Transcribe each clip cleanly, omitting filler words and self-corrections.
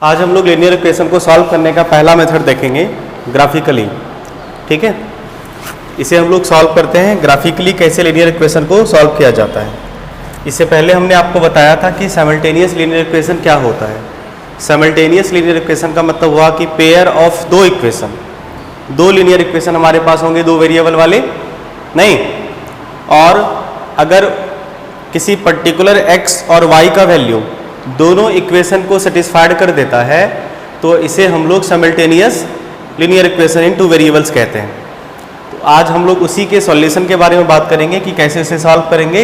आज हम लोग लीनियर इक्वेशन को सॉल्व करने का पहला मेथड देखेंगे ग्राफिकली। ठीक है, इसे हम लोग सॉल्व करते हैं ग्राफिकली, कैसे लीनियर इक्वेशन को सॉल्व किया जाता है। इससे पहले हमने आपको बताया था कि साइमल्टेनियस लीनियर इक्वेशन क्या होता है। साइमल्टेनियस लीनियर इक्वेशन का मतलब हुआ कि पेयर ऑफ दो इक्वेशन, दो लीनियर इक्वेशन हमारे पास होंगे, दो वेरिएबल वाले नहीं, और अगर किसी पर्टिकुलर x और y का वैल्यू दोनों इक्वेशन को सेटिस्फाइड कर देता है तो इसे हम लोग simultaneous linear equation in two variables कहते हैं। तो आज हम लोग उसी के सॉल्यूशन के बारे में बात करेंगे कि कैसे इसे सॉल्व करेंगे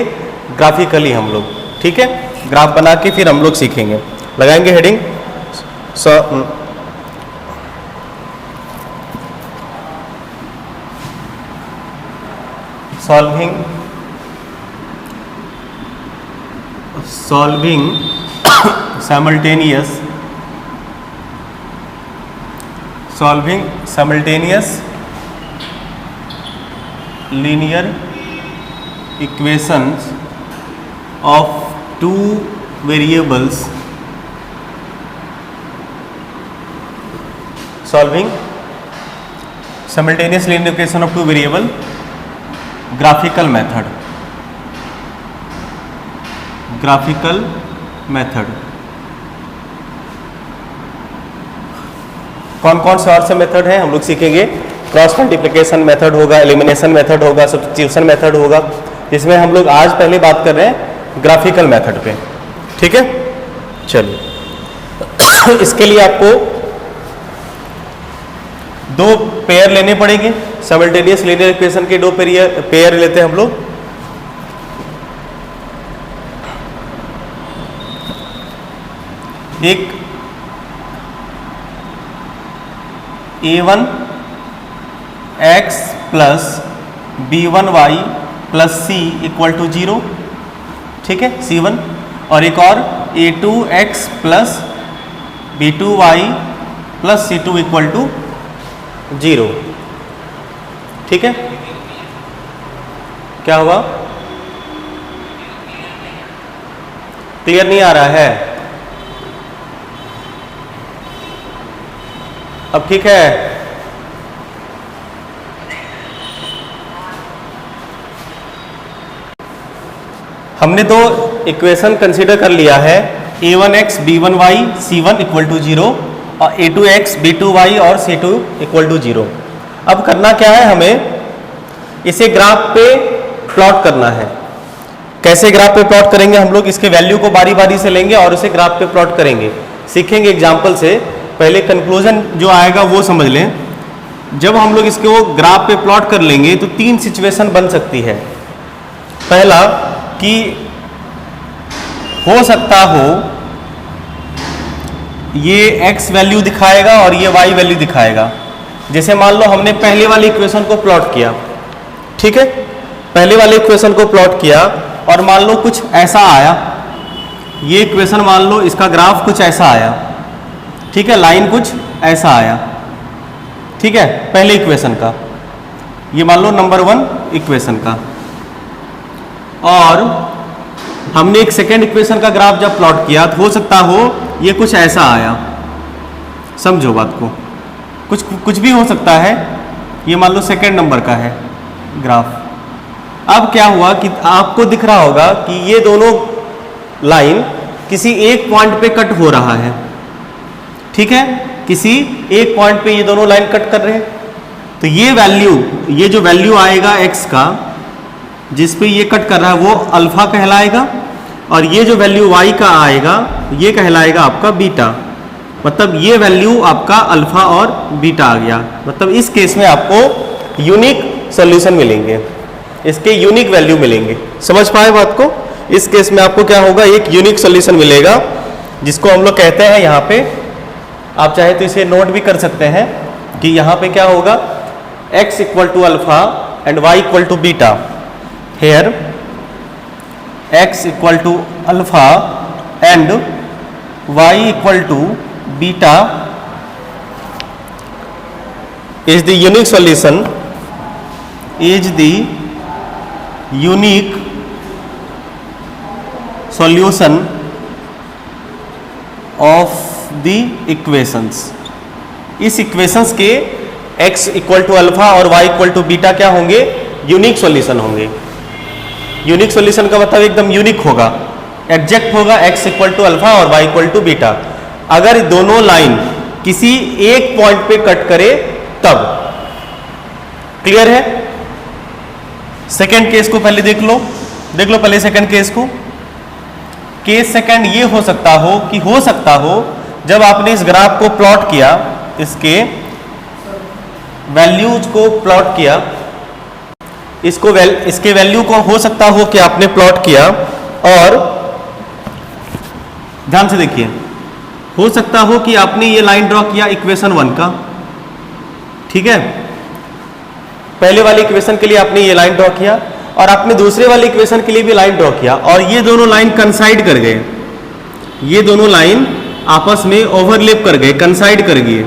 ग्राफिकली हम लोग। ठीक है, ग्राफ बना के फिर हम लोग सीखेंगे। लगाएंगे heading solving simultaneous linear equations of two variables, solving simultaneous linear equation of two variable, graphical method। कौन कौन से और से मेथड है हम लोग सीखेंगे। क्रॉस मल्टीप्लिकेशन मेथड होगा, एलिमिनेशन मेथड होगा, सब्स्टिट्यूशन मेथड होगा, जिसमें हम लोग आज पहले बात कर रहे हैं ग्राफिकल मेथड पे। ठीक है, चलिए इसके लिए आपको दो पेयर लेने पड़ेंगे। साइमल्टेनियस लीनियर इक्वेशन के दो पेयर लेते हैं हम लोग। एक a1x plus b1y plus c equal to 0, ठीक है, c1, और एक और a2x plus b2y plus c2 equal to 0। ठीक है, क्या हुआ, क्लियर नहीं आ रहा है? अब ठीक है, हमने दो इक्वेशन कंसीडर कर लिया है, a1x b1y c1 equal to 0 और a2x b2y और c2 इक्वल टू 0। अब करना क्या है, हमें इसे ग्राफ पे प्लॉट करना है। कैसे ग्राफ पे प्लॉट करेंगे हम लोग, इसके वैल्यू को बारी बारी से लेंगे और उसे ग्राफ पे प्लॉट करेंगे, सीखेंगे एग्जाम्पल से। पहले कंक्लूजन जो आएगा वो समझ लें। जब हम लोग इसको ग्राफ पे प्लॉट कर लेंगे तो तीन सिचुएशन बन सकती है। पहला कि हो सकता हो ये x वैल्यू दिखाएगा और ये y वैल्यू दिखाएगा। जैसे मान लो हमने पहले वाली इक्वेशन को प्लॉट किया, ठीक है, पहले वाले इक्वेशन को प्लॉट किया और मान लो कुछ ऐसा आया, ये इक्वेशन मान लो इसका ग्राफ कुछ ऐसा आया, ठीक है, लाइन कुछ ऐसा आया, ठीक है, पहले इक्वेशन का, ये मान लो नंबर 1 इक्वेशन का, और हमने एक सेकेंड इक्वेशन का ग्राफ जब प्लॉट किया तो हो सकता हो ये कुछ ऐसा आया। समझो बात को, कुछ भी हो सकता है। ये मान लो सेकेंड नंबर का है ग्राफ। अब क्या हुआ कि आपको दिख रहा होगा कि ये दोनों लाइन किसी एक पॉइंट पे कट हो रहा है, ठीक है, किसी एक पॉइंट पे ये दोनों लाइन कट कर रहे हैं। तो ये वैल्यू, ये जो वैल्यू आएगा x का जिस पे ये कट कर रहा है वो अल्फा कहलाएगा, और ये जो वैल्यू y का आएगा ये कहलाएगा आपका बीटा। मतलब ये वैल्यू आपका अल्फा और बीटा आ गया। मतलब इस केस में आपको यूनिक सॉल्यूशन मिलेंगे, इसके यूनिक वैल्यू मिलेंगे। समझ पाए बात को? इस केस में आपको क्या होगा, एक यूनिक सॉल्यूशन मिलेगा, जिसको हम लोग कहते हैं यहाँ पे, आप चाहे तो इसे नोट भी कर सकते हैं कि यहाँ पे क्या होगा, x equal to alpha and y equal to beta. Here x equal to alpha and y equal to beta is the unique solution, is the unique solution of the equations. इस इक्वेशंस के x equal to alpha और y equal to beta क्या होंगे? Unique solution होंगे। Unique solution का मतलब एकदम unique होगा, एग्जैक्ट होगा, x इक्वल टू अल्फा और y इक्वल टू बीटा। अगर दोनों लाइन किसी एक पॉइंट पे कट करे तब। क्लियर है? सेकंड केस को पहले देख लो पहले सेकंड केस को। केस सेकंड ये हो सकता हो जब आपने इस ग्राफ को प्लॉट किया, इसके वैल्यूज को प्लॉट किया, इसके वैल्यू को हो सकता हो कि आपने प्लॉट किया, और ध्यान से देखिए, हो सकता हो कि आपने ये लाइन ड्रॉ किया इक्वेशन 1 का, ठीक है, पहले वाले इक्वेशन के लिए आपने ये लाइन ड्रॉ किया और आपने दूसरे वाले इक्वेशन के लिए भी लाइन ड्रॉ किया, और ये दोनों लाइन कंसाइड कर गए, ये दोनों लाइन आपस में ओवरलैप कर गए, कंसाइड कर गए।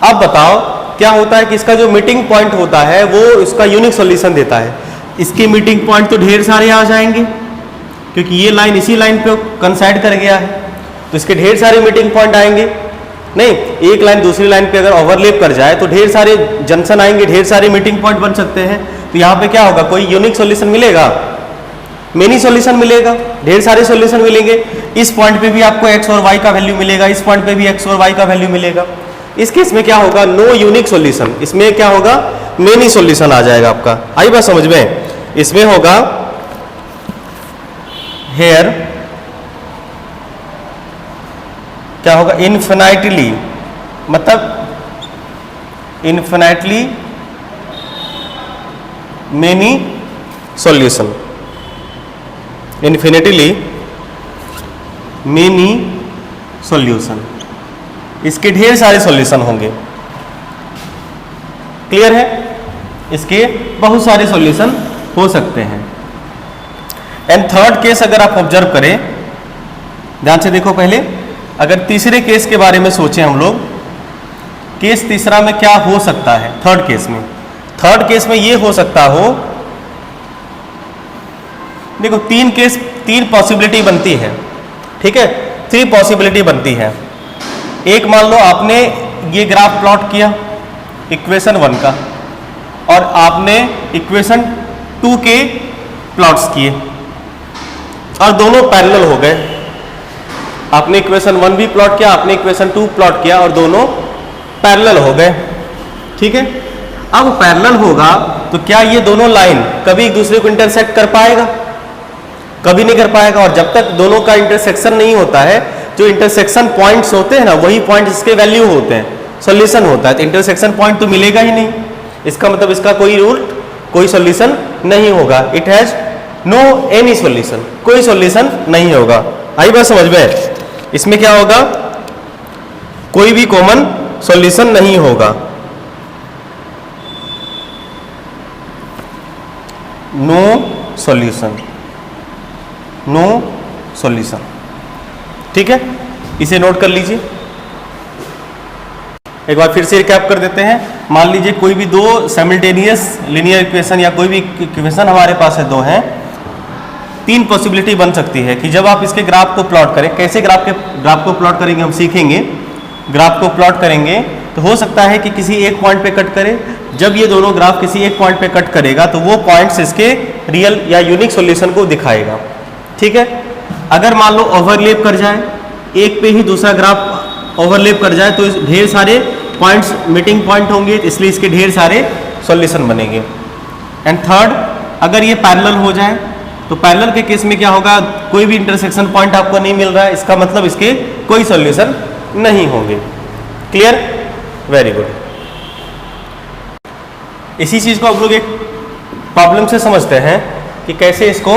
अब बताओ क्या होता है कि इसका जो मीटिंग पॉइंट होता है वो इसका यूनिक सॉल्यूशन देता है। इसके मीटिंग पॉइंट तो ढेर सारे आ जाएंगे क्योंकि ये लाइन इसी लाइन पे कंसाइड कर गया है, तो इसके ढेर सारे मीटिंग पॉइंट आएंगे। नहीं, एक लाइन दूसरी लाइन पे अगर ओवरलैप कर जाए तो ढेर सारे जंक्शन आएंगे, ढेर सारे मीटिंग पॉइंट बन सकते हैं। तो यहाँ पे क्या होगा? कोई यूनिक सॉल्यूशन मिलेगा? मेनी सॉल्यूशन मिलेगा, ढेर सारे सॉल्यूशन मिलेंगे। इस पॉइंट पे भी आपको x और y का वैल्यू मिलेगा, इस पॉइंट पे भी x और y का वैल्यू मिलेगा। इस केस में क्या होगा? No unique solution. इसमें क्या होगा? मेनी सॉल्यूशन आ जाएगा आपका। आई बात समझ में? इसमें होगा हेयर क्या होगा? इन्फिनाइटली, मतलब infinitely many solution, infinitely many solution, इसके ढेर सारे सॉल्यूशन होंगे। क्लियर है? इसके बहुत सारे सॉल्यूशन हो सकते हैं। एंड थर्ड केस अगर आप ऑब्जर्व करें, ध्यान से देखो पहले, अगर तीसरे केस के बारे में सोचें हम लोग, केस तीसरा में क्या हो सकता है? थर्ड केस में ये हो सकता हो, देखो तीन पॉसिबिलिटी बनती है, ठीक है, 3 पॉसिबिलिटी बनती है। एक मान लो आपने ये ग्राफ प्लॉट किया इक्वेशन 1 का और आपने इक्वेशन 2 के प्लॉट्स किए और दोनों पैरेलल हो गए। आपने इक्वेशन 1 भी प्लॉट किया, आपने इक्वेशन 2 प्लॉट किया और दोनों पैरेलल हो गए, ठीक है। अब पैरेलल होगा तो क्या ये दोनों लाइन कभी एक दूसरे को इंटरसेक्ट कर पाएगा? कभी नहीं कर पाएगा। और जब तक दोनों का इंटरसेक्शन नहीं होता है, जो इंटरसेक्शन पॉइंट्स होते हैं ना, वही पॉइंट इसके वैल्यू होते हैं, सॉल्यूशन होता है। तो इंटरसेक्शन पॉइंट तो मिलेगा ही नहीं, इसका मतलब इसका कोई रूल, कोई सॉल्यूशन नहीं होगा। It has no any solution, कोई सॉल्यूशन नहीं होगा। आई बात समझ में? इसमें क्या होगा? कोई भी कॉमन सॉल्यूशन नहीं होगा। नो सॉल्यूशन, नो सॉल्यूशन, ठीक है। इसे नोट कर लीजिए। एक बार फिर से रिकैप कर देते हैं। मान लीजिए कोई भी दो साइमल्टेनियस लीनियर इक्वेशन या कोई भी इक्वेशन हमारे पास है, दो हैं, 3 पॉसिबिलिटी बन सकती है कि जब आप इसके ग्राफ को प्लॉट करें, कैसे ग्राफ को प्लॉट करेंगे हम सीखेंगे। ग्राफ को प्लॉट करेंगे तो हो सकता है कि किसी एक पॉइंट पे कट करे। जब ये दोनों ग्राफ किसी एक पॉइंट पे कट करेगा तो वो पॉइंट्स इसके रियल या यूनिक सॉल्यूशन को दिखाएगा, ठीक है। अगर मान लो ओवरलैप कर जाए, एक पे ही दूसरा ग्राफ ओवरलैप कर जाए, तो ढेर सारे पॉइंट्स मीटिंग पॉइंट होंगे, इसलिए इसके ढेर सारे सॉल्यूशन बनेंगे। एंड थर्ड, अगर ये पैरेलल हो जाए तो पैरेलल के केस में क्या होगा? कोई भी इंटरसेक्शन पॉइंट आपको नहीं मिल रहा है, इसका मतलब इसके कोई सॉल्यूशन नहीं होंगे। क्लियर? Very good. इसी चीज को आप लोग एक प्रॉब्लम से समझते हैं कि कैसे इसको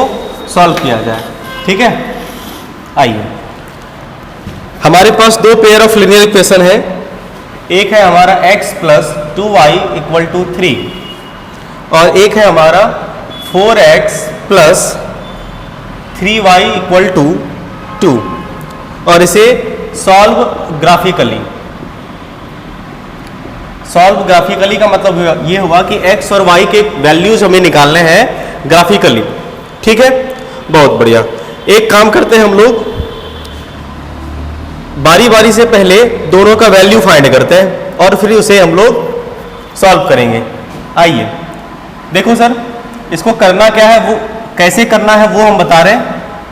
सॉल्व किया जाए, ठीक है। आइए, हमारे पास 2 पेयर ऑफ लीनियर इक्वेशन है। एक है हमारा x + 2y = 3 और एक है हमारा 4x + 3y = 2 और इसे सॉल्व ग्राफिकली। सॉल्व ग्राफिकली का मतलब ये हुआ कि x और y के वैल्यूज हमें निकालने हैं ग्राफिकली, ठीक है। बहुत बढ़िया। एक काम करते हैं हम लोग, बारी बारी से पहले दोनों का वैल्यू फाइंड करते हैं और फिर उसे हम लोग सॉल्व करेंगे। आइए देखो सर, इसको करना क्या है, वो कैसे करना है वो हम बता रहे हैं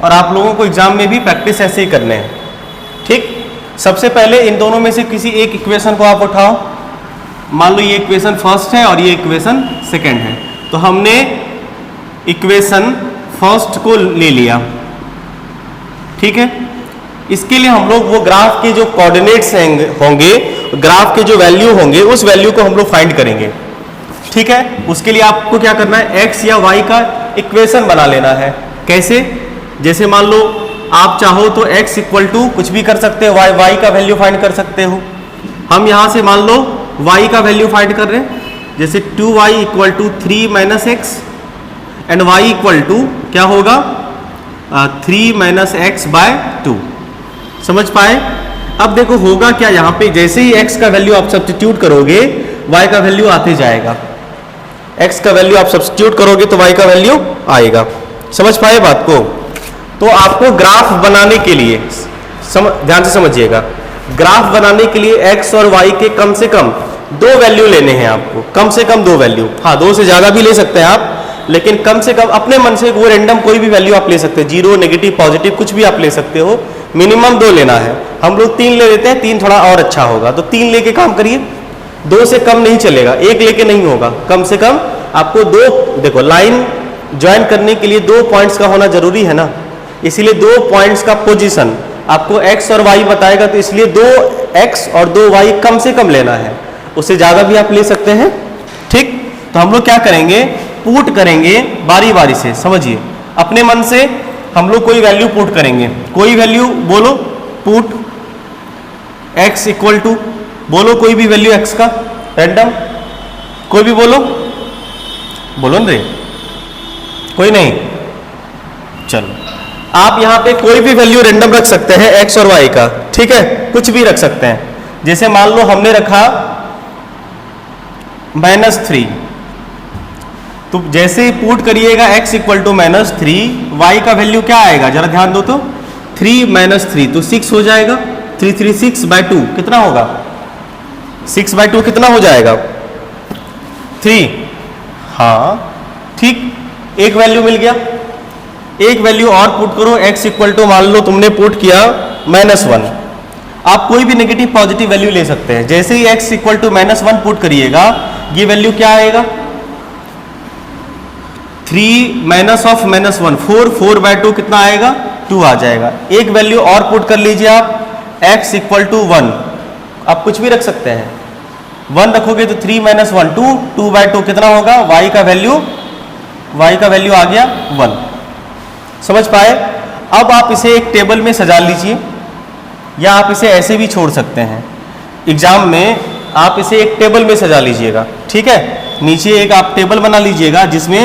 और आप लोगों को एग्जाम में भी प्रैक्टिस ऐसे ही करने हैं। ठीक, सबसे पहले इन दोनों में से किसी एक इक्वेशन को आप उठाओ। मान लो ये इक्वेशन फर्स्ट है और ये इक्वेशन सेकंड है, तो हमने इक्वेशन फर्स्ट को ले लिया। ठीक है, इसके लिए हम लोग वो ग्राफ के जो कोऑर्डिनेट्स होंगे, ग्राफ के जो वैल्यू होंगे, उस वैल्यू को हम लोग फाइंड करेंगे। ठीक है, उसके लिए आपको क्या करना है, एक्स या वाई का इक्वेशन बना लेना है। कैसे, जैसे मान लो आप चाहो तो x इक्वल टू कुछ भी कर सकते हो, y का वैल्यू फाइंड कर सकते हो। हम यहां से मान लो y का वैल्यू फाइंड कर रहे हैं, जैसे 2y equal to 3 minus x and y equal to क्या होगा 3 माइनस एक्स बाय 2। समझ पाए? अब देखो होगा क्या, यहाँ पे जैसे ही x का वैल्यू आप सब्स्टिट्यूट करोगे y का वैल्यू आते जाएगा। x का वैल्यू आप सब्स्टिट्यूट करोगे तो y का वैल्यू आएगा। समझ पाए बात को? तो आपको ग्राफ बनाने के लिए ध्यान से समझिएगा, ग्राफ बनाने के लिए x और y के कम से कम 2 वैल्यू लेने हैं आपको, कम से कम 2 वैल्यू। हाँ, 2 से ज़्यादा भी ले सकते हैं आप, लेकिन कम से कम अपने मन से वो रेंडम कोई भी वैल्यू आप ले सकते हैं, 0, नेगेटिव, पॉजिटिव कुछ भी आप ले सकते हो। मिनिमम 2 लेना है। हम लोग 3 ले लेते हैं, 3 थोड़ा और अच्छा होगा, तो 3 लेके काम करिए। 2 से कम नहीं चलेगा, 1 लेके नहीं होगा, कम से कम आपको 2। देखो लाइन ज्वाइन करने के लिए 2 पॉइंट्स का होना जरूरी है ना, इसीलिए 2 पॉइंट्स का पोजीशन आपको x और y बताएगा, तो इसलिए 2x और 2y कम से कम लेना है, उससे ज़्यादा भी आप ले सकते हैं। ठीक, तो हम लोग क्या करेंगे, पुट करेंगे बारी बारी से। समझिए, अपने मन से हम लोग कोई वैल्यू पुट करेंगे, कोई वैल्यू बोलो, पुट x इक्वल टू, बोलो कोई भी वैल्यू x का रैंडम, कोई भी बोलो, बोलो ना रे, कोई नहीं, चलो आप यहाँ पे कोई भी वैल्यू रैंडम रख सकते हैं x और y का। ठीक है, कुछ भी रख सकते हैं। जैसे मान लो हमने रखा -3, तो जैसे ही पुट करिएगा x इक्वल टू -3, y का वैल्यू क्या आएगा जरा ध्यान दो तो, 3 - 3 तो 6 हो जाएगा। 3 3 6/2 कितना होगा, 6/2 कितना हो जाएगा, 3। हाँ ठीक, एक वैल्यू मिल गया। एक वैल्यू और पुट करो, x इक्वल टू मान लो तुमने पुट किया -1। आप कोई भी नेगेटिव पॉजिटिव वैल्यू ले सकते हैं। जैसे ही x इक्वल टू -1 पुट करिएगा, ये वैल्यू क्या आएगा, 3 माइनस ऑफ -1 4, 4/2 कितना आएगा, 2 आ जाएगा। एक वैल्यू और पुट कर लीजिए आप, x इक्वल टू 1, आप कुछ भी रख सकते हैं, 1 रखोगे तो 3 - 1 2, 2/2 कितना होगा, y का वैल्यू आ गया 1। समझ पाए? अब आप इसे एक टेबल में सजा लीजिए, या आप इसे ऐसे भी छोड़ सकते हैं। एग्जाम में आप इसे एक टेबल में सजा लीजिएगा। ठीक है, नीचे एक आप टेबल बना लीजिएगा जिसमें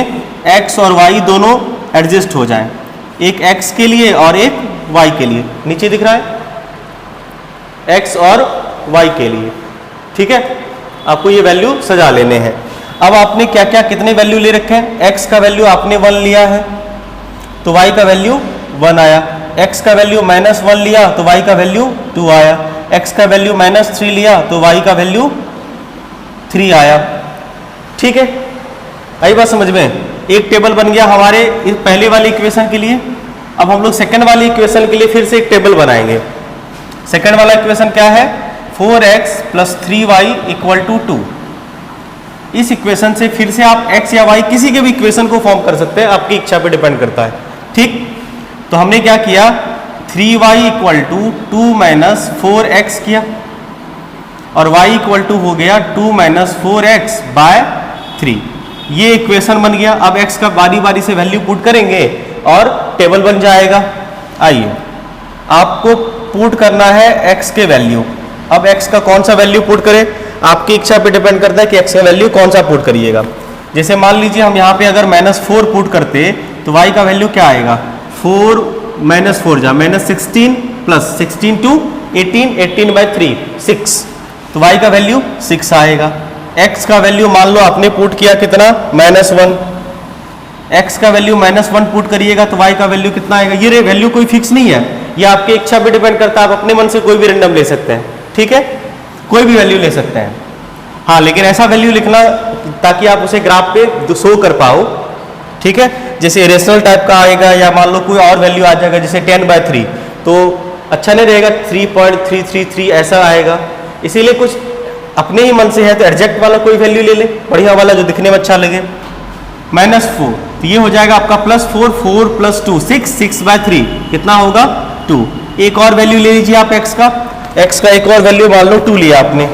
x और y दोनों एडजस्ट हो जाएं, एक x के लिए और एक y के लिए। नीचे दिख रहा है, x और y के लिए। ठीक है, आपको ये वैल्यू सजा लेने हैं। अब आपने क्या क्या कितने वैल्यू ले रखे हैं, x का वैल्यू आपने 1 लिया है तो y का वैल्यू 1 आया, x का वैल्यू -1 लिया तो y का वैल्यू 2 आया, x का वैल्यू -3 लिया तो y का वैल्यू 3 आया। ठीक है, आई बात समझ में? एक टेबल बन गया हमारे पहले वाले इक्वेशन के लिए। अब हम लोग सेकंड वाली इक्वेशन के लिए फिर से एक टेबल बनाएंगे। सेकंड वाला इक्वेशन क्या है, 4x + 3y = 2। इस इक्वेशन से फिर से आप x या y किसी के भी इक्वेशन को फॉर्म कर सकते हैं, आपकी इच्छा पे डिपेंड करता है। ठीक, तो हमने क्या किया, 3y = 2 - 4x किया और y = हो गया 2 - 4x/3। ये इक्वेशन बन गया। अब x का बारी बारी से वैल्यू पुट करेंगे और टेबल बन जाएगा। आइए, आपको पुट करना है x के वैल्यू। अब x का कौन सा वैल्यू पुट करें, आपकी इच्छा पे डिपेंड करता है कि x का वैल्यू कौन सा पुट करिएगा। जैसे मान लीजिए हम यहाँ पे अगर -4 पुट करते तो y का वैल्यू क्या आएगा, 4 - 4 जा -16 + 16 × 18, 18/3 6, तो y का वैल्यू 6 आएगा। x का वैल्यू मान लो आपने पुट किया कितना, -1, x का वैल्यू -1 पुट करिएगा तो y का वैल्यू कितना आएगा। ये वैल्यू कोई फिक्स नहीं है, ये आपकी इच्छा पे डिपेंड करता है, आप अपने मन से कोई भी रैंडम ले सकते हैं, ठीक है, कोई भी वैल्यू ले सकते हैं। हाँ, लेकिन ऐसा वैल्यू लिखना ताकि आप उसे ग्राफ पे शो कर पाओ, ठीक है। जैसे रेशनल टाइप का आएगा या मान लो कोई और वैल्यू आ जाएगा जैसे 10/3, तो अच्छा नहीं रहेगा, 3.333 ऐसा आएगा। इसीलिए कुछ अपने ही मन से है तो एग्जैक्ट वाला कोई वैल्यू ले ले, बढ़िया वाला जो दिखने में अच्छा लगे। -4, तो ये हो जाएगा आपका +4, 4 + 2 6, 6/3 कितना होगा 2। एक और वैल्यू ले लीजिए आप x का एक और वैल्यू मान लो 2 लिया आपने,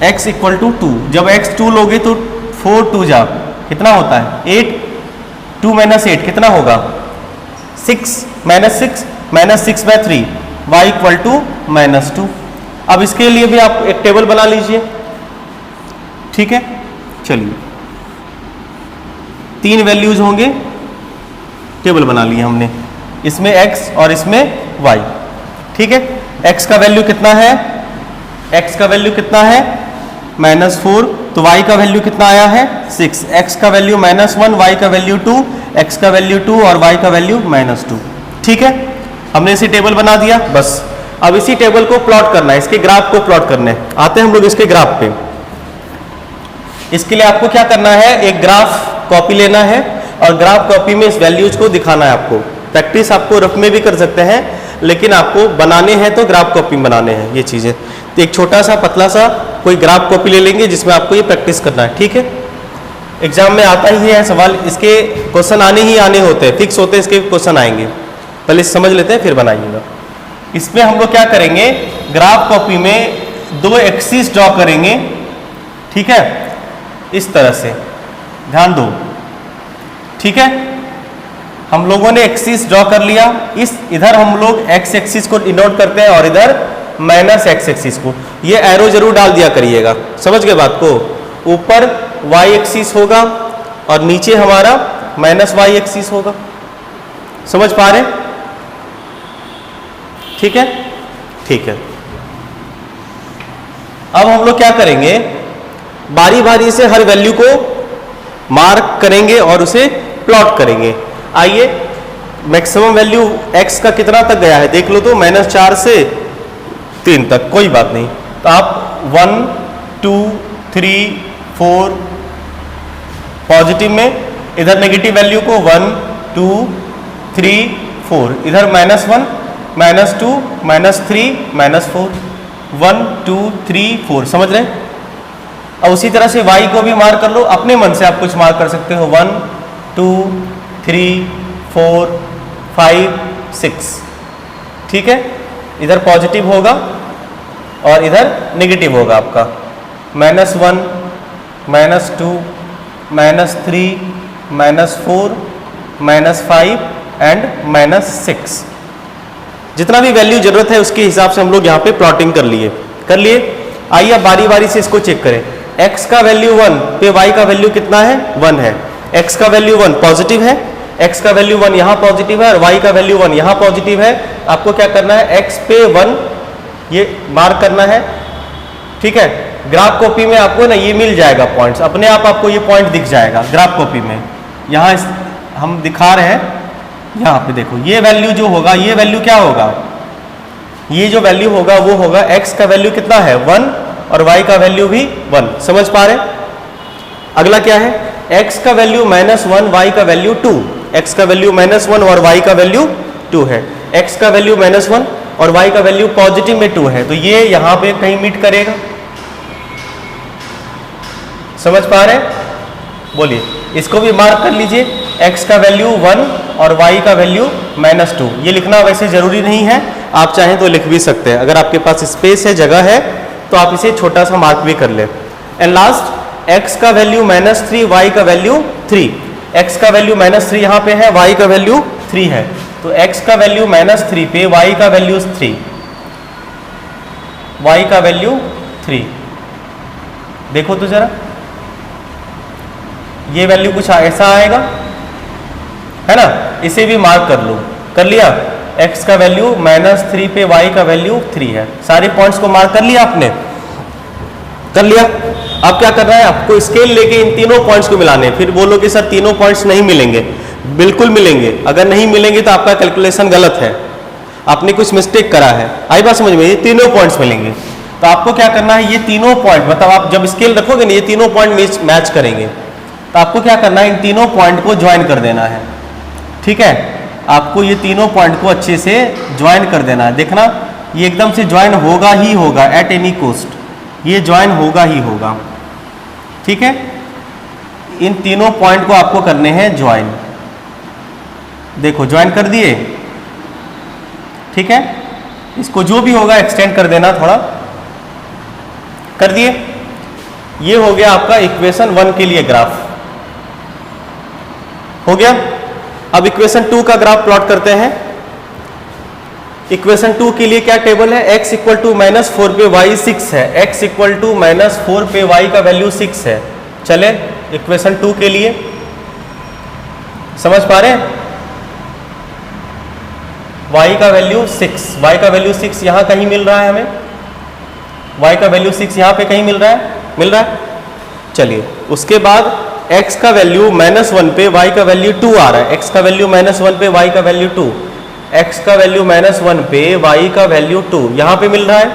x = 2। जब x 2 लोगे तो 4 2 जा कितना होता है 8, 2 - 8 कितना होगा 6, -6/3 y = -2। अब इसके लिए भी आप एक टेबल बना लीजिए, ठीक है। चलिए 3 वैल्यूज होंगे, टेबल बना लिए हमने, इसमें x और इसमें y, ठीक है। x का वैल्यू कितना है, x का वैल्यू कितना है -4, तो y का वैल्यू कितना आया है 6, x का वैल्यू -1, y का वैल्यू 2, x का वैल्यू 2 और y का वैल्यू -2, ठीक है। हमने इसे टेबल बना दिया, बस अब इसी टेबल को प्लॉट करना है, इसके ग्राफ को प्लॉट करना है। आते हैं हम लोग इसके ग्राफ पे। इसके लिए आपको क्या करना है, एक ग्राफ कॉपी लेना है और ग्राफ कॉपी में इस वैल्यूज को दिखाना है आपको। प्रैक्टिस आपको रफ में भी कर सकते हैं, लेकिन आपको बनाने हैं तो ग्राफ कॉपी में बनाने हैं ये चीज़ें। तो एक छोटा सा पतला सा कोई ग्राफ कॉपी ले लेंगे जिसमें आपको ये प्रैक्टिस करना है, ठीक है। एग्जाम में आता ही है सवाल, इसके क्वेश्चन आने ही आने होते हैं, फिक्स होते हैं इसके क्वेश्चन आएंगे। पहले समझ लेते हैं फिर बनाइएगा। इसमें हम लोग क्या करेंगे, ग्राफ कॉपी में 2 एक्सिस ड्रॉ करेंगे, ठीक है, इस तरह से, ध्यान दो, ठीक है। हम लोगों ने एक्सिस ड्रॉ कर लिया, इस इधर हम लोग x एक्सिस को डिनोट करते हैं और इधर -x एक्सिस को। ये एरो जरूर डाल दिया करिएगा, समझ गए बात को। ऊपर y एक्सिस होगा और नीचे हमारा -y एक्सिस होगा, समझ पा रहे, ठीक है, ठीक है। अब हम लोग क्या करेंगे, बारी बारी से हर वैल्यू को मार्क करेंगे और उसे प्लॉट करेंगे। आइए, मैक्सिमम वैल्यू x का कितना तक गया है देख लो तो, -4 से 3 तक, कोई बात नहीं। तो आप 1 2 3 4 पॉजिटिव में, इधर नेगेटिव वैल्यू को 1 2 3 4, इधर -1 -2 -3 -4, 1 2 3 4, समझ रहे। अब उसी तरह से y को भी मार्क कर लो, अपने मन से आप कुछ मार्क कर सकते हो, 1 2 3 4 5 6, ठीक है। इधर पॉजिटिव होगा और इधर नेगेटिव होगा आपका, -1 -2 -3 -4 -5 एंड -6। जितना भी वैल्यू जरूरत है उसके हिसाब से हम लोग यहाँ पे प्लॉटिंग कर लिए। आइए अब बारी बारी से इसको चेक करें। x का वैल्यू 1 पे y का वैल्यू कितना है 1 है, x का वैल्यू 1 पॉजिटिव है, x का वैल्यू 1 यहाँ पॉजिटिव है और y का वैल्यू 1 यहाँ पॉजिटिव है। आपको क्या करना है, x पे 1 ये मार्क करना है, ठीक है। ग्राफ कॉपी में आपको ना ये मिल जाएगा पॉइंट्स, अपने आप आपको ये पॉइंट दिख जाएगा ग्राफ कॉपी में। यहाँ हम दिखा रहे हैं, यहाँ पे देखो, ये वैल्यू जो होगा, ये वैल्यू क्या होगा, ये जो वैल्यू होगा वो होगा, x का वैल्यू कितना है 1 और y का वैल्यू भी 1, समझ पा रहे। अगला क्या है, x का वैल्यू -1 y का वैल्यू 2, x का वैल्यू -1 और y का वैल्यू 2 है। x का वैल्यू -1 और y का वैल्यू पॉजिटिव में 2 है, तो ये यहाँ पे कहीं मीट करेगा, समझ पा रहे, बोलिए। इसको भी मार्क कर लीजिए, x का वैल्यू 1 और y का वैल्यू -2। ये लिखना वैसे जरूरी नहीं है, आप चाहें तो लिख भी सकते हैं, अगर आपके पास स्पेस है, जगह है, तो आप इसे छोटा सा मार्क भी कर ले। एंड लास्ट, x का वैल्यू -3 y का वैल्यू 3, x का वैल्यू -3 यहाँ पे है, y का वैल्यू 3 है, तो x का वैल्यू -3 पे y का वैल्यू 3, y का वैल्यू 3, देखो तो जरा, ये वैल्यू कुछ ऐसा आएगा, है ना। इसे भी मार्क कर लो, कर लिया। x का वैल्यू -3 पे y का वैल्यू 3 है। सारे पॉइंट्स को मार्क कर लिया आपने, कर लिया। अब क्या करना है, आपको स्केल लेके इन तीनों पॉइंट्स को मिलाने, फिर बोलो कि सर तीनों पॉइंट्स नहीं मिलेंगे, बिल्कुल मिलेंगे, अगर नहीं मिलेंगे तो आपका कैलकुलेशन गलत है, आपने कुछ मिस्टेक करा है। आई बात समझ में? ये तीनों पॉइंट्स मिलेंगे। तो आपको क्या करना है, ये तीनों पॉइंट, मतलब आप जब स्केल रखोगे ना, ये तीनों पॉइंट मैच करेंगे, तो आपको क्या करना है, इन तीनों पॉइंट को ज्वाइन कर देना है। ठीक है, आपको ये तीनों पॉइंट को अच्छे से ज्वाइन कर देना है। देखना ये एकदम से ज्वाइन होगा ही होगा, एट एनी कॉस्ट ये ज्वाइन होगा ही होगा। ठीक है, इन तीनों पॉइंट को आपको करने हैं ज्वाइन। देखो ज्वाइन कर दिए। ठीक है, इसको जो भी होगा एक्सटेंड कर देना थोड़ा, कर दिए। ये हो गया आपका इक्वेशन 1 के लिए ग्राफ हो गया। अब इक्वेशन 2 का ग्राफ प्लॉट करते हैं। इक्वेशन 2 के लिए क्या टेबल है, x इक्वल टू -4 पे y 6 है, x इक्वल टू -4 पे y का वैल्यू 6 है। चले इक्वेशन 2 के लिए समझ पा रहे हैं, y का वैल्यू 6, y का वैल्यू 6 यहां कहीं मिल रहा है हमें, y का वैल्यू 6 यहां पे कहीं मिल रहा है। चलिए उसके बाद x का वैल्यू -1 पे y का वैल्यू 2 आ रहा है, x का वैल्यू -1 पे y का वैल्यू 2, x का वैल्यू -1 पे y का वैल्यू 2 यहां पे मिल रहा है,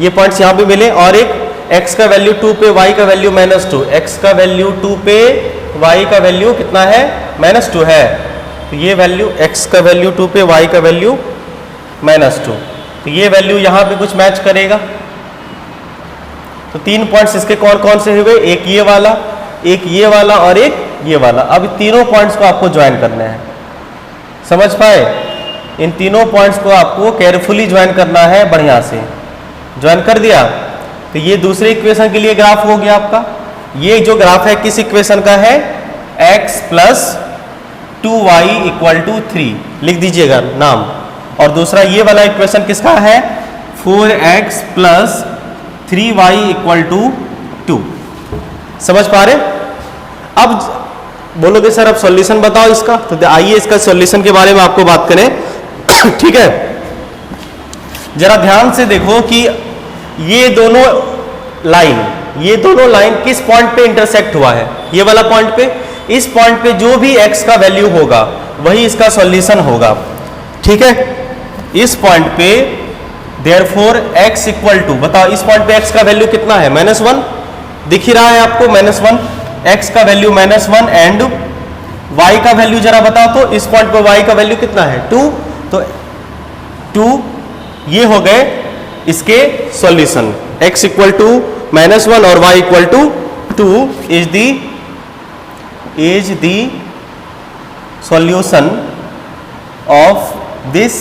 ये पॉइंट्स यहां पे मिले। और एक x का वैल्यू 2 पे y का वैल्यू -2, x का वैल्यू 2 पे y का वैल्यू कितना है, -2 है। तो ये वैल्यू x का वैल्यू 2 पे y का वैल्यू -2, तो ये वैल्यू यहां पे कुछ मैच करेगा। तो 3 पॉइंट्स इसके कौन कौन से हुए, एक ये वाला, एक ये वाला और एक ये वाला। अब तीनों पॉइंट्स को आपको ज्वाइन करना है, समझ पाए? इन तीनों पॉइंट्स को आपको केयरफुली ज्वाइन करना है, बढ़िया से ज्वाइन कर दिया। तो ये दूसरे इक्वेशन के लिए ग्राफ हो गया आपका। ये जो ग्राफ है किस इक्वेशन का है, x plus 2y equal to 3 लिख दीजिएगा नाम। और दूसरा ये वाला इक्वेशन किसका है, 4x plus 3y equal to 2। समझ पा रहे? अब बोलोगे सर अब सॉल्यूशन बताओ इसका, तो आइए इसका सॉल्यूशन के बारे में आपको बात करें। ठीक है, जरा ध्यान से देखो कि ये दोनों लाइन किस पॉइंट पे इंटरसेक्ट हुआ है, ये वाला पॉइंट पे। इस पॉइंट पे जो भी x का वैल्यू होगा वही इसका सॉल्यूशन होगा। ठीक है, इस पॉइंट पे देयरफॉर x इक्वल टू, बताओ इस पॉइंट पे x का वैल्यू कितना है, -1 दिख ही रहा है आपको, -1, x का वैल्यू -1 एंड y का वैल्यू जरा बताओ तो इस पॉइंट पे y का वैल्यू कितना है, 2। तो 2 ये हो गए इसके सॉल्यूशन, x इक्वल टू -1 और y equal to 2 is the solution of this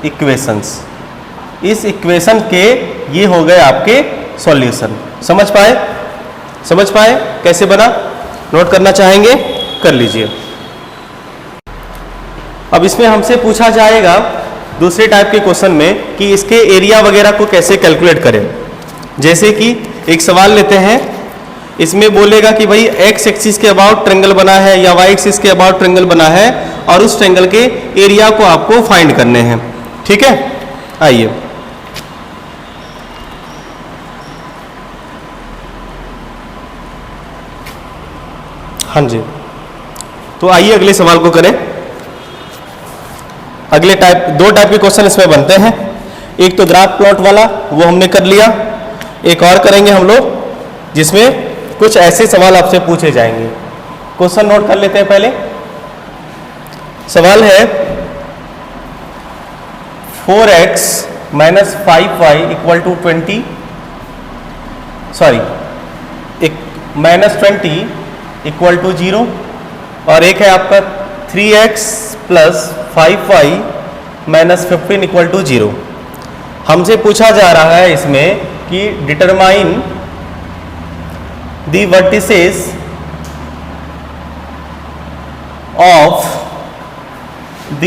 equations. इस इक्वेशन के ये हो गए आपके सॉल्यूशन। समझ पाए कैसे बना, नोट करना चाहेंगे कर लीजिए। अब इसमें हमसे पूछा जाएगा दूसरे टाइप के क्वेश्चन में कि इसके एरिया वगैरह को कैसे कैलकुलेट करें। जैसे कि एक सवाल लेते हैं, इसमें बोलेगा कि भाई x एक्सिस के अबाउट ट्रायंगल बना है या y एक्सिस के अबाउट ट्रायंगल बना है और उस ट्रायंगल के एरिया को आपको फाइंड करने हैं। ठीक है, आइए हाँ जी, तो आइए अगले सवाल को करें। अगले दो टाइप के क्वेश्चन इसमें बनते हैं। एक तो ग्राफ प्लॉट वाला, वो हमने कर लिया। एक और करेंगे हम लोग जिसमें कुछ ऐसे सवाल आपसे पूछे जाएंगे। क्वेश्चन नोट कर लेते हैं पहले। सवाल है 4x minus 5y equal to 20, sorry -20 equal to 0, और एक है आपका 3x plus 5y minus 15 equal to 0। हमसे पूछा जा रहा है इसमें कि determine the vertices of the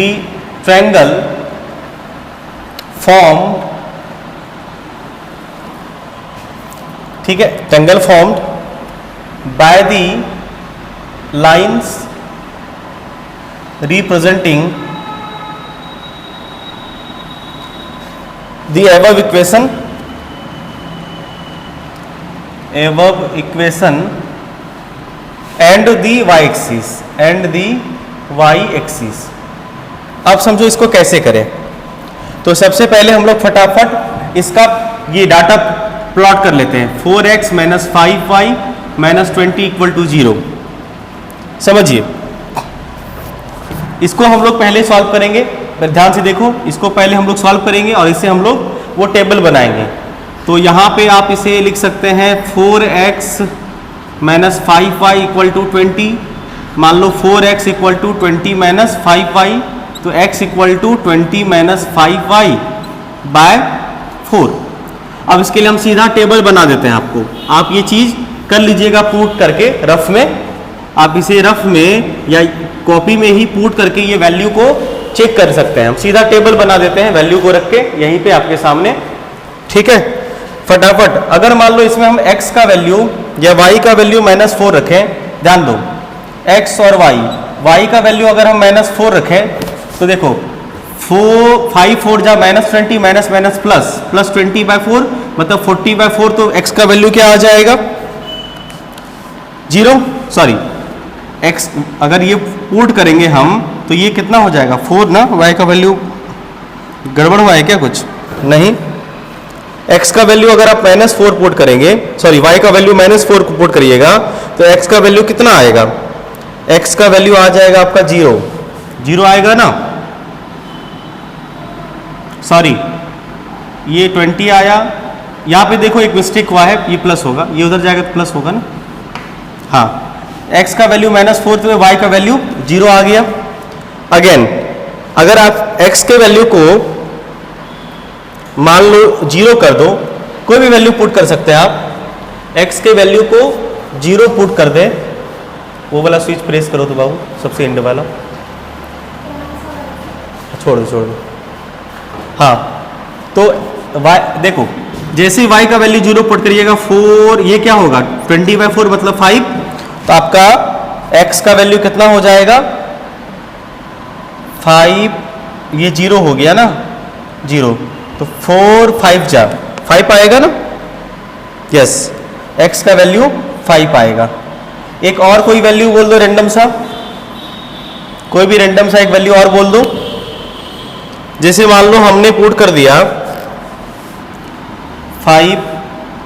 triangle form, ठीक है, triangle formed by the lines representing the above equation and the y axis, and the y axis. अब समझो इसको कैसे करें। तो सबसे पहले हम लोग फटाफट इसका ये डाटा प्लॉट कर लेते हैं। 4x minus 5y minus 20 equal to 0। समझिए, इसको हम लोग पहले सॉल्व करेंगे। ध्यान से देखो, इसको पहले हम लोग सॉल्व करेंगे और इससे हम लोग वो टेबल बनाएंगे। तो यहाँ पे आप इसे लिख सकते हैं 4x minus 5y equal to 20। मान लो 4x equal to 20 minus 5y, तो x equal to 20 minus 5y by 4। अब इसके लिए हम सीधा टेबल बना देते हैं आपको। आप ये चीज़ कर लीजिएगा पुट करके रफ में। आप इसे रफ में या कॉपी में ही पुट करके ये वैल्यू को चेक कर सकते हैं। हम सीधा टेबल बना देते हैं वैल्यू को रख के यहीं पे आपके सामने। ठीक है, फटाफट। अगर मान लो इसमें हम x का वैल्यू या y का वैल्यू -4 रखें, ध्यान दो, x और y का वैल्यू अगर हम -4 रखें तो देखो 5 4 जा -20 माइनस माइनस प्लस 20/4 मतलब 40/4। तो x का वैल्यू क्या आ जाएगा? 0। सॉरी, x अगर ये पुट करेंगे हम तो ये कितना हो जाएगा? 4 ना। y का वैल्यू गड़बड़ हुआ है क्या कुछ? नहीं। x का वैल्यू अगर आप -4 पुट करेंगे, सॉरी y का वैल्यू -4 पुट करिएगा तो x का वैल्यू कितना आएगा? x का वैल्यू आ जाएगा आपका 0 आएगा ना। सॉरी, ये 20 आया। यहाँ पे देखो एक मिस्टेक हुआ है, ये प्लस होगा, ये उधर जाएगा तो प्लस होगा ना। हाँ, x का वैल्यू -4 तो y का वैल्यू 0 आ गया। अगेन अगर आप x के वैल्यू को मान लो 0 कर दो, कोई भी वैल्यू पुट कर सकते हैं आप। x के वैल्यू को 0 पुट कर दे, वो वाला स्विच प्रेस करो तो बाबू, सबसे एंड वाला छोड़ दो। हाँ, तो y देखो, जैसे y का वैल्यू 0 पुट करिएगा 4, ये क्या होगा? 20/4 मतलब 5। तो आपका x का वैल्यू कितना हो जाएगा? 5। ये 0 हो गया ना, 0। तो 4 5 जा 5 आएगा ना। यस, x का वैल्यू 5 आएगा। एक और कोई वैल्यू बोल दो रैंडम सा, कोई भी रैंडम सा एक वैल्यू और बोल दो। जैसे मान लो हमने पुट कर दिया 5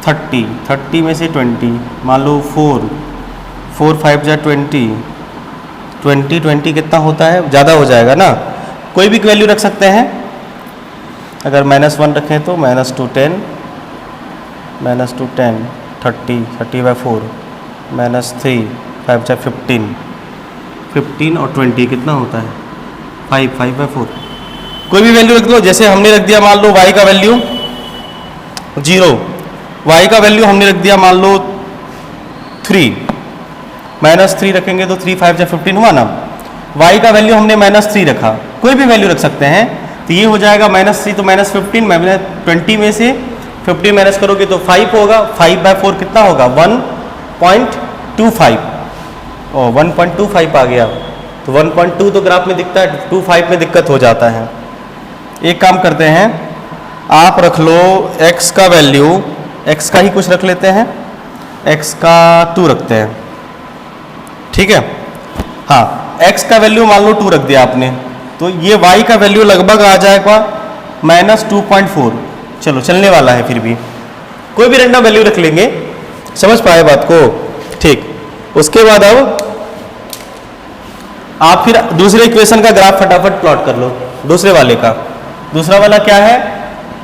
30 में से 20, मान लो 4 5 जा 20 कितना होता है? ज़्यादा हो जाएगा ना। कोई भी वैल्यू रख सकते हैं। अगर -1 रखें तो -2 10 30/4 -3 5 जा 15 और 20 कितना होता है? 5/4। कोई भी वैल्यू रख दो। जैसे हमने रख दिया मान लो y का वैल्यू 0, y का वैल्यू हमने रख दिया मान लो 3, -3 रखेंगे तो 3 5 जा 15 हुआ ना। y का वैल्यू हमने -3 रखा, कोई भी वैल्यू रख सकते हैं। तो ये हो जाएगा -3 तो -15, 20 में से 15 माइनस करोगे तो 5 होगा। 5/4 कितना होगा? 1.25 और 1.25 आ गया। तो 1.2 तो ग्राफ में दिखता है, 2.5 में दिक्कत हो जाता है। एक काम करते हैं, आप रख लो x का वैल्यू, x का ही कुछ रख लेते हैं, x का 2 रखते हैं। ठीक है, हाँ, x का वैल्यू मान लो 2 रख दिया आपने, तो ये y का वैल्यू लगभग आ जाएगा -2.4। चलो, चलने वाला है। फिर भी कोई भी रैंडम वैल्यू रख लेंगे। समझ पाए बात को? ठीक। उसके बाद अब आप फिर दूसरे इक्वेशन का ग्राफ फटाफट प्लॉट कर लो। दूसरे वाले का, दूसरा वाला क्या है?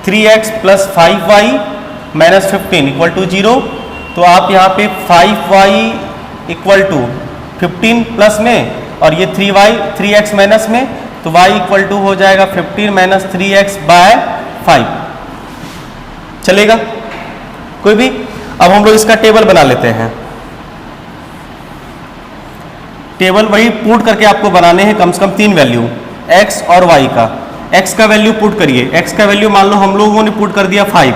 3x + 5y - 15 equal to 0। तो आप यहाँ पे 5y इक्वल टू 15 प्लस में और ये 3x माइनस में, तो y इक्वल टू हो जाएगा 15 - 3x/5। चलेगा कोई भी? अब हम लोग इसका टेबल बना लेते हैं। टेबल वही पुट करके आपको बनाने हैं, कम से कम 3 वैल्यू, x और y का। x का वैल्यू पुट करिए। x का वैल्यू मान लो हम लोगों ने पुट कर दिया 5,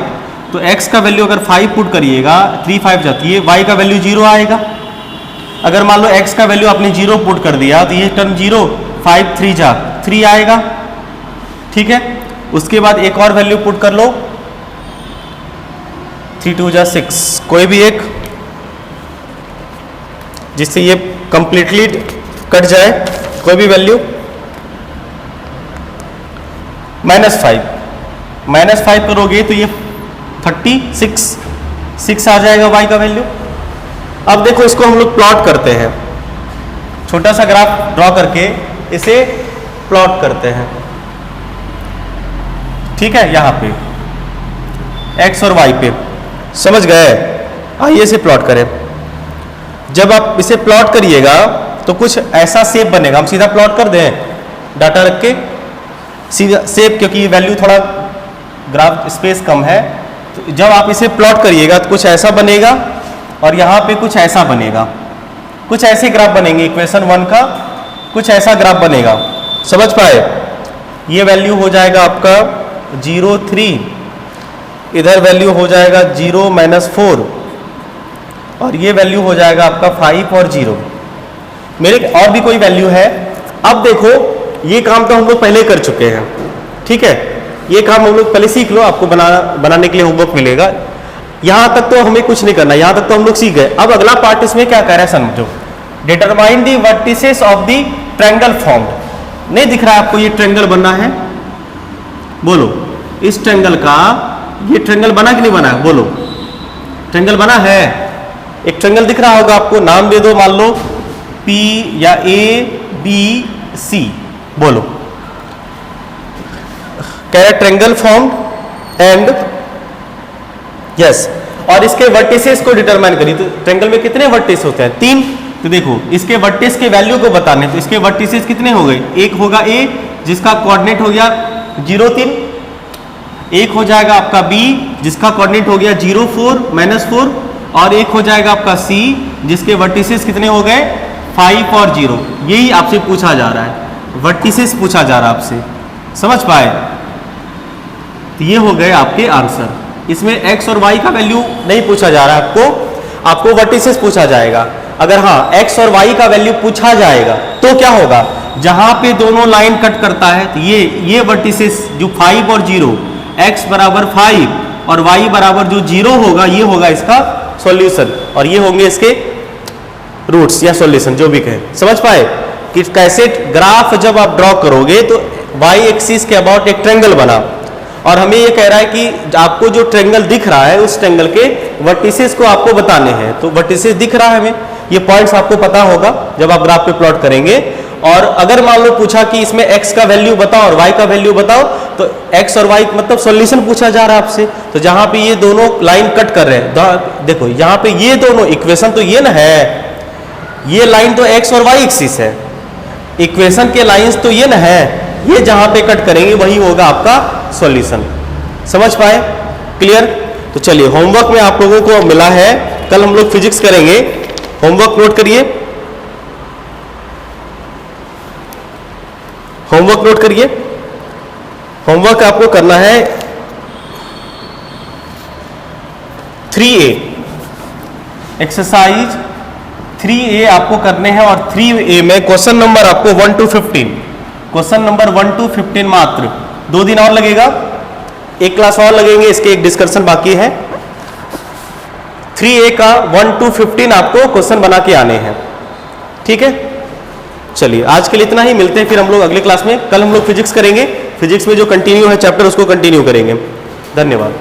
तो x का वैल्यू अगर 5 पुट करिएगा, 3 5 जाती है, y का वैल्यू 0 आएगा। अगर मान लो x का वैल्यू आपने 0 पुट कर दिया तो ये टर्म 0, 5 3 जा 3 आएगा। ठीक है, उसके बाद एक और वैल्यू पुट कर लो, 3 2 जा 6, कोई भी एक। जिससे ये कंप्लीटली कट जाए कोई भी वैल्यू। -5 करोगे तो ये 36 आ जाएगा y का वैल्यू। अब देखो इसको हम लोग प्लॉट करते हैं, छोटा सा ग्राफ ड्रॉ करके इसे प्लॉट करते हैं। ठीक है, यहां पे x और y पे, समझ गए? आइए इसे प्लॉट करें। जब आप इसे प्लॉट करिएगा तो कुछ ऐसा शेप बनेगा। हम सीधा प्लॉट कर दें डाटा रख के, सीधा शेप, क्योंकि वैल्यू थोड़ा ग्राफ स्पेस कम है। तो जब आप इसे प्लॉट करिएगा तो कुछ ऐसा बनेगा और यहाँ पे कुछ ऐसा बनेगा, कुछ ऐसे ग्राफ बनेंगे। इक्वेशन 1 का कुछ ऐसा ग्राफ बनेगा, समझ पाए? ये वैल्यू हो जाएगा आपका 0, 3, इधर वैल्यू हो जाएगा 0, -4 और ये वैल्यू हो जाएगा आपका 5 और 0। मेरे और भी कोई वैल्यू है। अब देखो ये काम तो हम लोग पहले कर चुके हैं, ठीक है, ये काम हम लोग पहले सीख लो, आपको बनाने के लिए होमवर्क मिलेगा। यहां तक तो हमें कुछ नहीं करना, यहां तक तो हम लोग सीख गए। अब अगला पार्ट इसमें क्या कह रहा है समझो। Determine the vertices of the triangle formed. नहीं दिख रहा है आपको ये ट्रायंगल बनना है? बोलो, इस ट्रायंगल का ये ट्रायंगल बना कि नहीं बना? बोलो, ट्रायंगल बना है? एक ट्रायंगल दिख रहा होगा आपको, नाम दे दो, मान लो P या ABC, बोलो। कह रहा है ट्रायंगल फॉर्म्ड एंड यस, और इसके वर्टिसेस को डिटरमाइन करिए। तो ट्रायंगल में कितने वर्टिस होते हैं? 3। तो देखो इसके वर्टिस के वैल्यू को बताने, तो इसके वर्टिसेस कितने हो गए? एक होगा A जिसका कोऑर्डिनेट हो गया 0, 3, एक हो जाएगा आपका B जिसका कोऑर्डिनेट हो गया 0, 4, -4, और एक हो जाएगा आपका C जिसके वर्टिसेस कितने हो गए? 5 और 0। यही आपसे पूछा जा रहा है, वर्टिसेस पूछा जा रहा है आपसे, समझ पाए? तो ये हो गए आपके आंसर। इसमें x और y का वैल्यू नहीं पूछा जा रहा है आपको वर्टिसेस पूछा जाएगा। अगर हाँ x और y का वैल्यू पूछा जाएगा तो क्या होगा? जहां पे दोनों लाइन कट करता है तो ये वर्टिसेस जो 5 और 0, x बराबर 5 और y बराबर जो 0 होगा, ये होगा इसका सॉल्यूशन और ये होंगे इसके रूट्स या सॉल्यूशन, जो भी कहें। समझ पाए कि कैसे ग्राफ जब आप ड्रॉ करोगे तो y एक्सिस के अबाउट एक ट्रायंगल बना, और हमें ये कह रहा है कि आपको जो ट्रायंगल दिख रहा है उस ट्रायंगल के वर्टिसेस को आपको बताने हैं। तो वर्टिसेस दिख रहा है हमें, ये पॉइंट्स आपको पता होगा जब आप ग्राफ पे प्लॉट करेंगे। और अगर मान लो पूछा कि इसमें x का वैल्यू बताओ और y का वैल्यू बताओ, तो x और y मतलब सॉल्यूशन पूछा जा रहा है आपसे। तो जहां पे ये दोनों लाइन कट कर रहे हैं, देखो यहाँ पे ये दोनों इक्वेशन तो ये ना है, ये लाइन तो x और y एक्सिस है, इक्वेशन के लाइंस तो ये ना है, ये जहां पे कट करेंगे वही होगा आपका सॉल्यूशन। समझ पाए? क्लियर? तो चलिए, होमवर्क में आप लोगों को मिला है, कल हम लोग फिजिक्स करेंगे। होमवर्क नोट करिए, होमवर्क नोट करिए। होमवर्क आपको करना है 3A, एक्सरसाइज 3A आपको करने हैं, और 3A में क्वेश्चन नंबर आपको 1 to 15, क्वेश्चन नंबर 1 to 15 मात्र 2 दिन और लगेगा, एक क्लास और लगेंगे, इसके एक डिस्कशन बाकी है। 3A का 1 to 15 आपको क्वेश्चन बना के आने हैं, ठीक है? चलिए आज के लिए इतना ही, मिलते हैं फिर हम लोग अगले क्लास में। कल हम लोग फिजिक्स करेंगे, फिजिक्स में जो कंटिन्यू है चैप्टर उसको कंटिन्यू करेंगे। धन्यवाद।